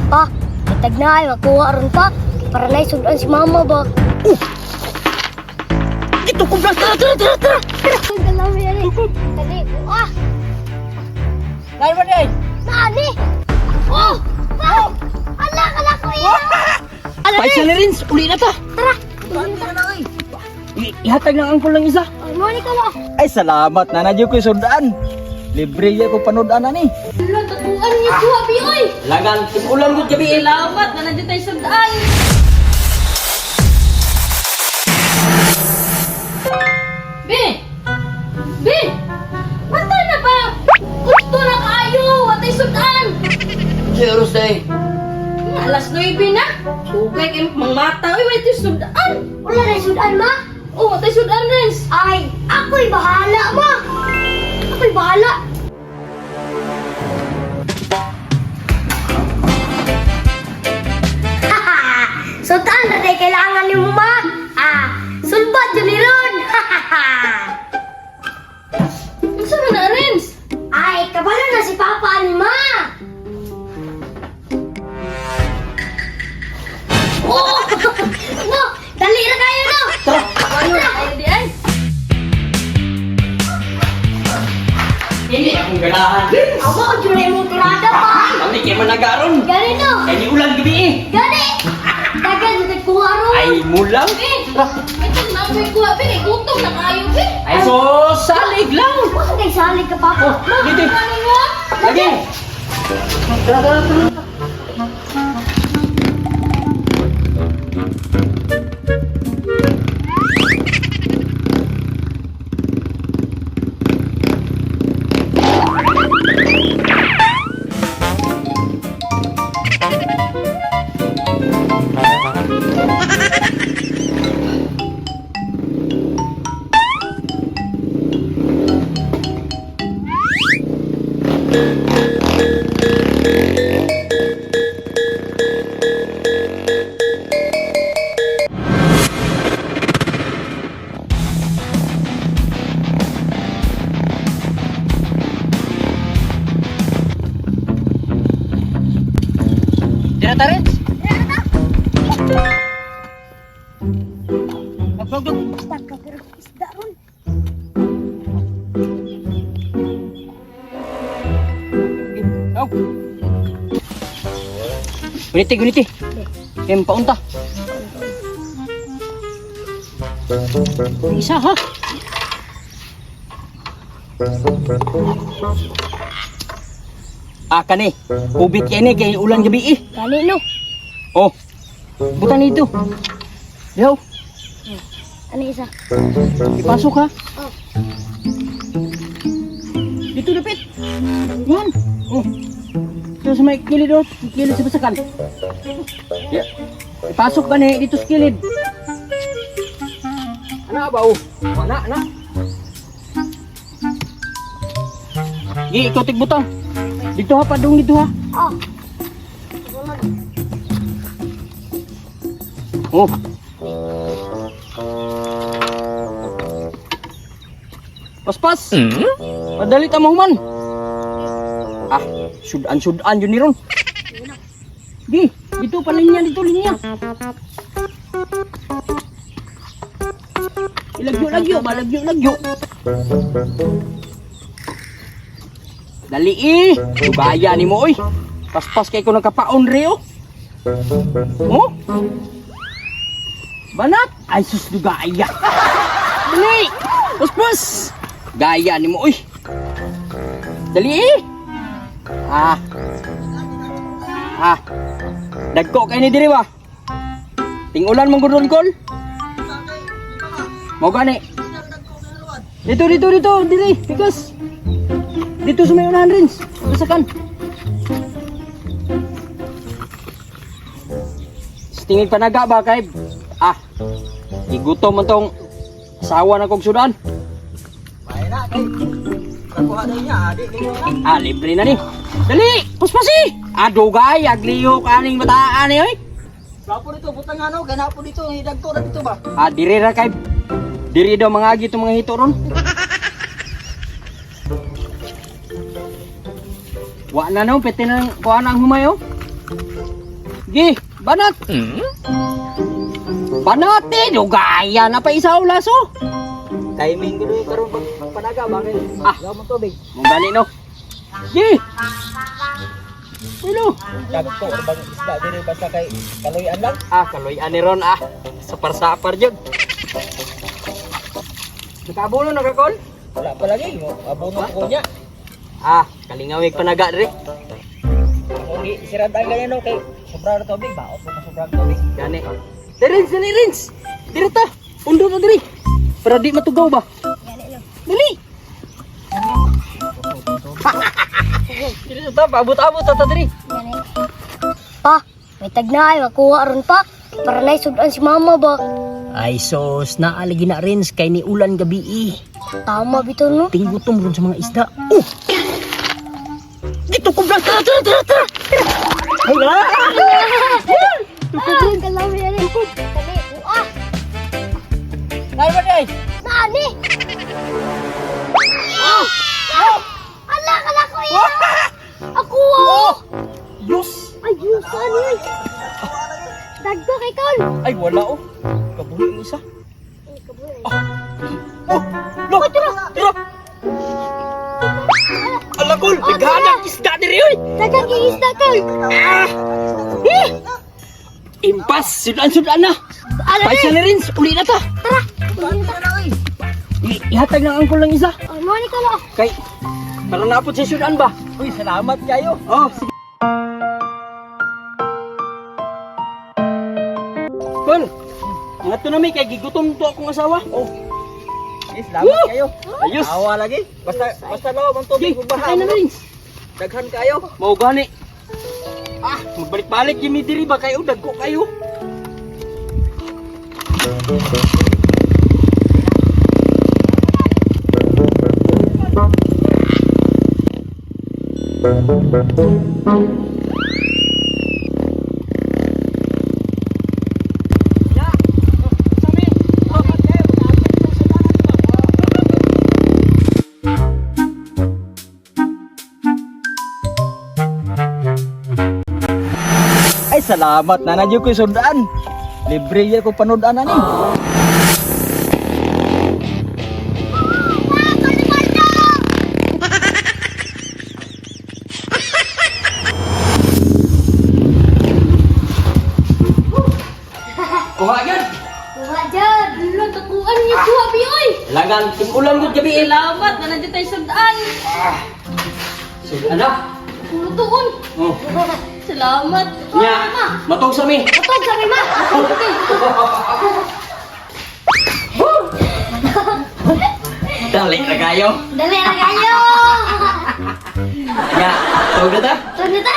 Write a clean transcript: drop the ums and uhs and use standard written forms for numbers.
Pa, itag na ay makuha ron pa. Para na isundan si mama ba? Ito ko ba? Tara! Ang galaw yan eh. Dali. Lain ba din? Nani? Oh! Pa! Ala ko yan! Paisa na rin, uli na ta. Tara! Ihatag ng angkol lang isa. Mani ka ba? Ay, salamat na nadyo ko sundaan. Libre ya ko panudaan na ni. Wala, tatuan niya ko, abi, oy! Lagan, tikulan ko gabi. Salamat na nandiyan tayo sundaan. Be! Be! Basta na ba? Gusto na kayo! Watay sundaan! Serious eh. Alas 9 na. Sugay kayo mangmata. Uy, watay sundaan! Wala na sudan, ma? Oh, watay sundaan, Renz! Ay, ako'y bahala, ma! Ako'y bahala! Sudan na tayo kailangan ni mo, ma! Sulbad yun ni Ron! Ano mo na, Renz? Ay, kabalo na si Papa ni Ma! Oh! No! Dali na kayo, no! Ano na kayo di ay? Hindi akong ganahan. Aba, dyan mong tirada pa! Kami kayo managaron. Gani, no! Kaya ni ulan gabi eh. Gani! Dagan, dito kuha ron! Ay, mulang. Ito na ako yung kuha. Be, gutom na kayo, be. Ay, so salig lang. Bakit kayo salig ka, Papa? Dito. Ano mo? Lagi. Tara. Dira tarin. Magpagdog. Basta ka, pero isda ron. Oh. Guniti. Kaya paunta. Isa ha. Kani. Ubit yan eh, kaya ulan gabi eh. Gani, no? Oh. Butan ito. Yaw. Ano isa? Ipasok ha. Oh. Dito dapit. Yan. Oh. Dito sa may kilid oh. Kilid sa basakan. Yeah. Ipasok ka na dito sa kilid. Ano ba oh? Ana. Gi, ikaw tigbutang. Dito ha, padung dito ha. Oh. Oh. Pas. Madali ta mahuman. Sudan yun ni Ron. Di, dito pa linya. Ilagyo. Dali eh. Dugaya ni mo oy. Pas kay ko nagkapaon rio. Oh. Banat. Ay sus dugaya. Dali. Pas. Gaya ni mo oy. Dali eh. Dagko kay ni diri ba? Tingulan mong gudon kol. Mau gani. Dito diri. Pikas. Dito sa may unahan rin. Basakan. Tingin panaga ba kay? Igutom man tong asawa na kong sudan. Libre na ni. Dali, puspasi. Dugay, agliyo kaning bataan eh. Gapo dito, butang ano, ganapo dito, hidagto na dito ba? Diri ra kay. Diri daw mga agi itong mga hito ron. Wa na no, pwede na kuha na ang humayo. Gi, banat. Banate, dugaya na pa isa laso. Timing ko doon karon pag panaga bakit? Ah. Gaw mo tubig. Mong gani no. Gi. Ulo. Dagko or bang isda diri basta kay kaloyan lang. Ah, kaloy-an ni ron ah. Sapar-sapar jud. Nakabulo na kakon? Wala pa lagi mo. Abono ko niya. Ah, kalingawig panaga diri. Kung siradan ganyan no kay sobra na tubig ba? O sobra tubig. Gani. Rins, dali Rins. Diri ta. Undo na diri. Para di matugaw ba? Dali. Diri ta, paabot-abot ta diri. Pa, may tagnay, makuha ron pa. Para naisudan si mama ba? Ay sos, naalagi na Rins kay ni ulan gabi. Tama bito no? Tinggutom ron sa mga isda. Oh! Dito ko bra. Tara, tara, tara, tara. Hala! Ah, kalaw yan eh. Kali, uah. Nay ba day? Nani? Ah! Ala, kala ko yan. Ako ah. Yus! Ayun, saan yun? Dagdo kay Tol. Ay wala oh. Kabuhi ang isa. Oh! Lo! Tira! Tira! Alakol! Naghanap isda diri oy! Dagang iisda Tol. Impas! Sudan-sudan na! Ala Paisa na Rins! Uli na ta! Tara. Ihatag ng angkol lang isa. Ano ni Tol? Kay, para naapot sa sudan ba? Uy, salamat kayo. Oh, sige. Kol, nga to na may kay gigutom to akong asawa. Oh. Yes, salamat kayo. Ayos. Awa lagi. Basta law ang tubig ug baha. Kaya na Rins. Daghan kayo. Mao gani. Ah, magbalik-balik yun diri ba kayo? Dagko kayo. Ay, salamat na nadyo ko sundan. Libre ya ko panood-an ani. Kuha agad. Kuha dyan. Dulo, takuan niya kuha biyoy. Langan, tigulan gud gabi. Salamat na nandiyan tayo sudaan. Sudan na. Tulutuon. Oh. Salamat. Nya, matog sa mi. Atog sa ma. Dali na kayo. Dali na kayo. Nya, tawag na ta. Tugod na.